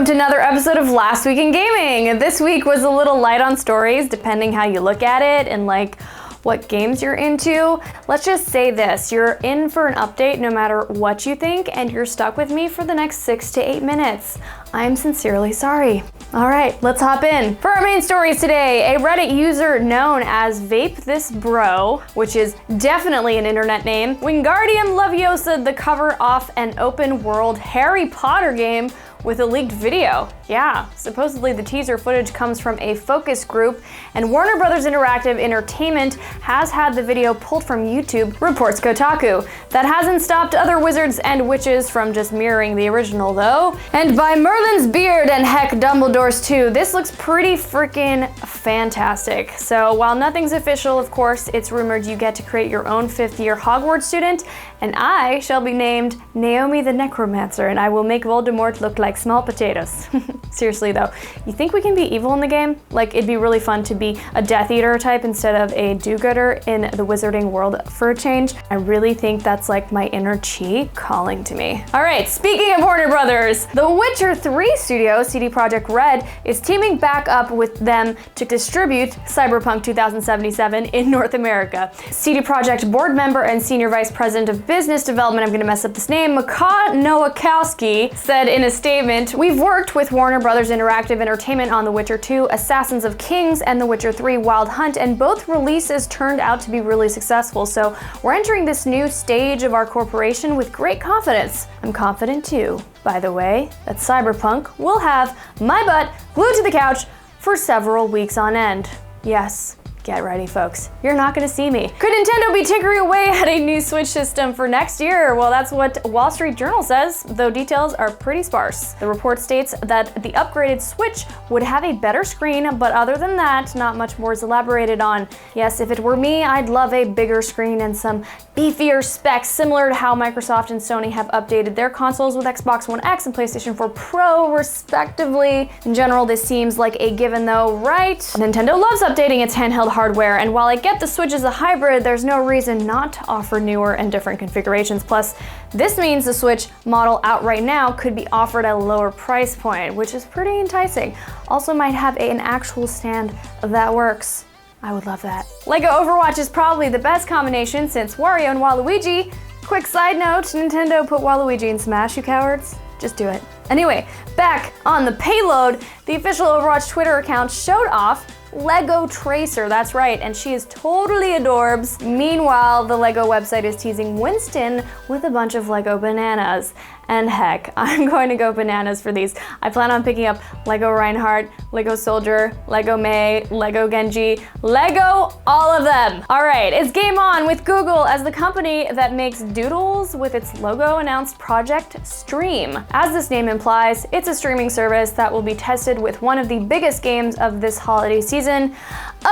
welcome to another episode of Last Week in Gaming. This week was a little light on stories, depending how you look at it and like what games you're into. Let's just say this, you're in for an update no matter what you think, and you're stuck with me for the next 6 to 8 minutes. I'm sincerely sorry. All right, let's hop in. For our main stories today, a Reddit user known as Vape This Bro, which is definitely an internet name, Wingardium Leviosa, the cover off an open world Harry Potter game with a leaked video. Yeah, supposedly the teaser footage comes from a focus group, and Warner Brothers Interactive Entertainment has had the video pulled from YouTube, reports Kotaku. That hasn't stopped other wizards and witches from just mirroring the original though. And by Merlin's beard and heck Dumbledore's too, this looks pretty freaking fantastic. So while nothing's official, of course, it's rumored you get to create your own 5th year Hogwarts student, and I shall be named Naomi the Necromancer, and I will make Voldemort look like small potatoes. Seriously though, you think we can be evil in the game? Like, it'd be really fun to be a Death Eater type instead of a do-gooder in the wizarding world for a change. I really think that's like my inner chi calling to me. All right, speaking of Warner Brothers, The Witcher 3 studio, CD Projekt Red, is teaming back up with them to distribute Cyberpunk 2077 in North America. CD Projekt board member and senior vice president of business development, I'm gonna mess up this name, Maka Nowakowski, said in a statement, "We've worked with Warner Brothers Interactive Entertainment on The Witcher 2, Assassins of Kings, and The Witcher 3 Wild Hunt, and both releases turned out to be really successful, so we're entering this new stage of our corporation with great confidence. I'm confident too, by the way, that Cyberpunk will have my butt glued to the couch for several weeks on end. Yes. Get ready, folks. You're not gonna see me. Could Nintendo be tinkering away at a new Switch system for next year? Well, that's what Wall Street Journal says, though details are pretty sparse. The report states that the upgraded Switch would have a better screen, but other than that, not much more is elaborated on. Yes, if it were me, I'd love a bigger screen and some beefier specs, similar to how Microsoft and Sony have updated their consoles with Xbox One X and PlayStation 4 Pro, respectively. In general, this seems like a given though, right? Nintendo loves updating its handheld hardware, and while I get the Switch is a hybrid, there's no reason not to offer newer and different configurations. Plus, this means the Switch model out right now could be offered at a lower price point, which is pretty enticing. Also might have an actual stand that works. I would love that. LEGO Overwatch is probably the best combination since Wario and Waluigi. Quick side note, Nintendo put Waluigi in Smash, you cowards. Just do it. Anyway, back on the payload, the official Overwatch Twitter account showed off Lego Tracer, that's right, and she is totally adorbs. Meanwhile, the Lego website is teasing Winston with a bunch of Lego bananas. And heck, I'm going to go bananas for these. I plan on picking up Lego Reinhardt, Lego Soldier, Lego May, Lego Genji, Lego all of them. All right, it's game on with Google as the company that makes doodles with its logo announced Project Stream. As this name implies, it's a streaming service that will be tested with one of the biggest games of this holiday season,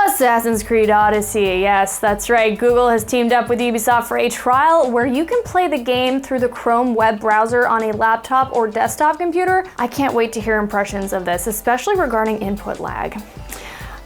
Assassin's Creed Odyssey. Yes, that's right, Google has teamed up with Ubisoft for a trial where you can play the game through the Chrome web browser on a laptop or desktop computer. I can't wait to hear impressions of this, especially regarding input lag.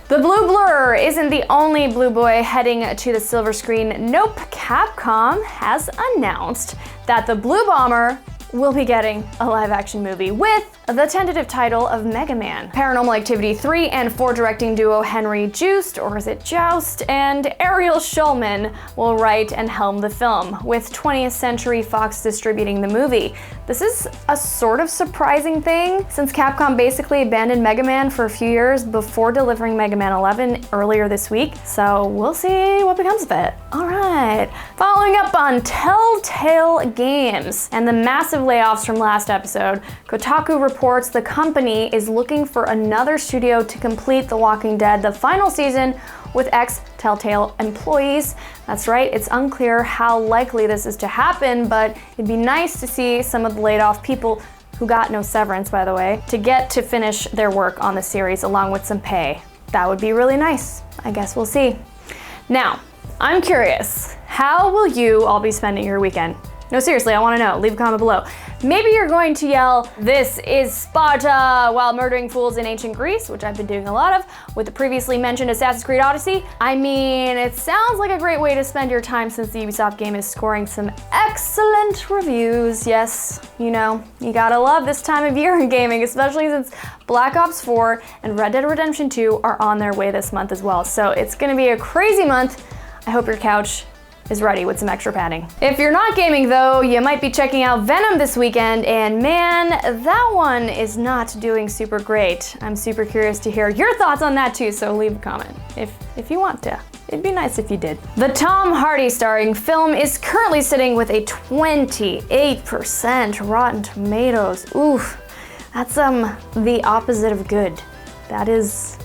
The blue blur isn't the only blue boy heading to the silver screen. Nope, Capcom has announced that the Blue Bomber will be getting a live-action movie with the tentative title of Mega Man. Paranormal Activity 3 and 4 directing duo Henry Joost, or is it Joust, and Ariel Schulman will write and helm the film, with 20th Century Fox distributing the movie. This is a sort of surprising thing, since Capcom basically abandoned Mega Man for a few years before delivering Mega Man 11 earlier this week, so we'll see what becomes of it. All right, following up on Telltale Games and the massive layoffs from last episode, Kotaku reports the company is looking for another studio to complete The Walking Dead, the final season, with ex-Telltale employees. That's right, it's unclear how likely this is to happen, but it'd be nice to see some of the laid off people, who got no severance by the way, to get to finish their work on the series along with some pay. That would be really nice. I guess we'll see. Now, I'm curious, how will you all be spending your weekend? No, seriously, I wanna know. Leave a comment below. Maybe you're going to yell, "This is Sparta," while murdering fools in ancient Greece, which I've been doing a lot of, with the previously mentioned Assassin's Creed Odyssey. I mean, it sounds like a great way to spend your time since the Ubisoft game is scoring some excellent reviews. Yes, you know, you gotta love this time of year in gaming, especially since Black Ops 4 and Red Dead Redemption 2 are on their way this month as well. So it's gonna be a crazy month. I hope your couch is ready with some extra padding. If you're not gaming though, you might be checking out Venom this weekend, and man, that one is not doing super great. I'm super curious to hear your thoughts on that too, so leave a comment if you want to. It'd be nice if you did. The Tom Hardy starring film is currently sitting with a 28% Rotten Tomatoes. Oof, that's the opposite of good. That is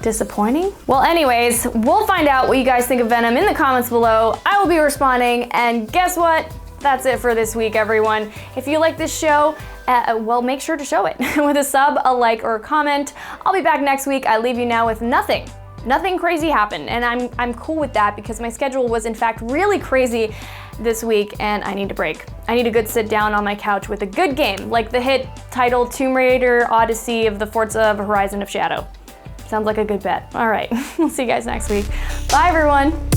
disappointing? Well, anyways, we'll find out what you guys think of Venom in the comments below. I will be responding, and guess what? That's it for this week, everyone. If you like this show, well, make sure to show it with a sub, a like, or a comment. I'll be back next week. I leave you now with nothing. Nothing crazy happened, and I'm cool with that because my schedule was in fact really crazy this week, and I need a break. I need a good sit down on my couch with a good game, like the hit titled Tomb Raider Odyssey of the Forza Horizon of Shadow. Sounds like a good bet. All right, we'll see you guys next week. Bye, everyone.